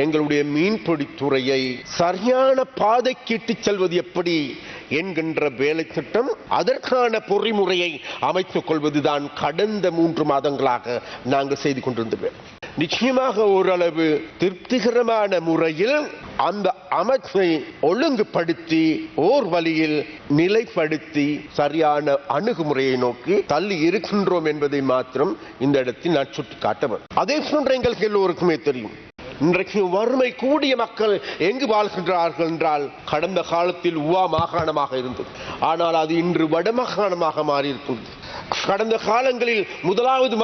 எங்களுடைய மீன்பிடித்துறையை சரியான பாதைக்கு இட்டுச் செல்வது எப்படி என்கின்ற வேலை திட்டம், அதற்கான பொறிமுறையை அமைத்துக் கொள்வதுதான் கடந்த 3 மாதங்களாக நாங்கள் செய்து கொண்டிருந்தோம். நிச்சயமாக ஓரளவு திருப்திகரமான முறையில் அந்த அமைச்சை ஒழுங்குபடுத்தி ஓர் வழியில் நிலைப்படுத்தி சரியான அணுகுமுறையை நோக்கி தள்ளி இருக்கின்றோம் என்பதை மாத்திரம் இந்த இடத்தில் நான் சுட்டிக்காட்ட வேண்டும். அதே போன்ற எங்களுக்கு எல்லோருக்குமே தெரியும், இன்றைக்கு வறுமை கூடிய மக்கள் எங்கு வாழ்கின்றார்கள் என்றால், கடந்த காலத்தில் உவா மாகாணமாக இருந்தது, ஆனால் அது இன்று வடமாகாணமாக மாறியிருக்கிறது. கடந்த காலங்களில் முதலாவது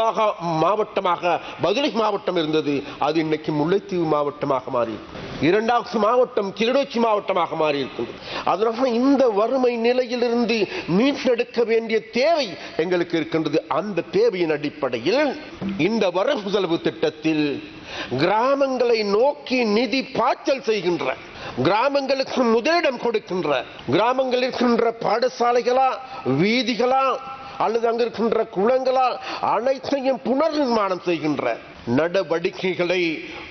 மாவட்டமாக பதுளை மாவட்டம் இருந்தது, அது இன்னைக்கு முல்லைத்தீவு மாவட்டமாக மாறியிருக்கிறது. இரண்டாவது மாவட்டம் கிளிநொச்சி மாவட்டமாக மாறியிருக்கிறது. அதனால் இந்த வறுமை நிலையிலிருந்து மீட்டெடுக்க வேண்டிய தேவை எங்களுக்கு இருக்கின்றது. அந்த தேவையின் அடிப்படையில் இந்த வரவு செலவு திட்டத்தில் கிராமங்களை நோக்கி நிதி பாய்ச்சல் செய்கின்ற, கிராமங்களுக்கு முதலிடம் கொடுக்கின்ற, கிராமங்களில் இருக்கின்ற பாடசாலைகளா, வீதிகளா, அல்லது அங்கு இருக்கின்ற குளங்களா, அனைத்தையும் புனர் நிர்மாணம் செய்கின்ற நடவடிக்கைகளை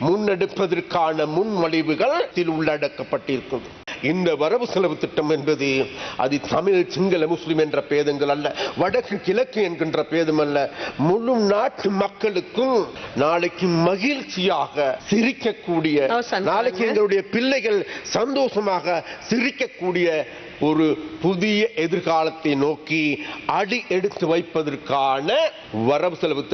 முன்னெடுப்பதற்கான முன்மொழிவுகள் உள்ளடக்கப்பட்டிருக்கிறது. இந்த வரவு செலவு திட்டம் என்பது அது தமிழ், சிங்கள, முஸ்லிம் என்ற பேதங்கள் அல்ல, வடக்கு கிழக்கு என்கின்ற பேதம் அல்ல. முழு நாட்டு மக்களுக்கும் நாளைக்கு மகிழ்ச்சியாக சிரிக்கக்கூடிய, நாளைக்கு எங்களுடைய பிள்ளைகள் சந்தோஷமாக சிரிக்கக்கூடிய ஒரு புதிய எதிர்காலத்தை நோக்கி அடி எடுத்து வைப்பதற்கான வரவு செலவு திட்டம்.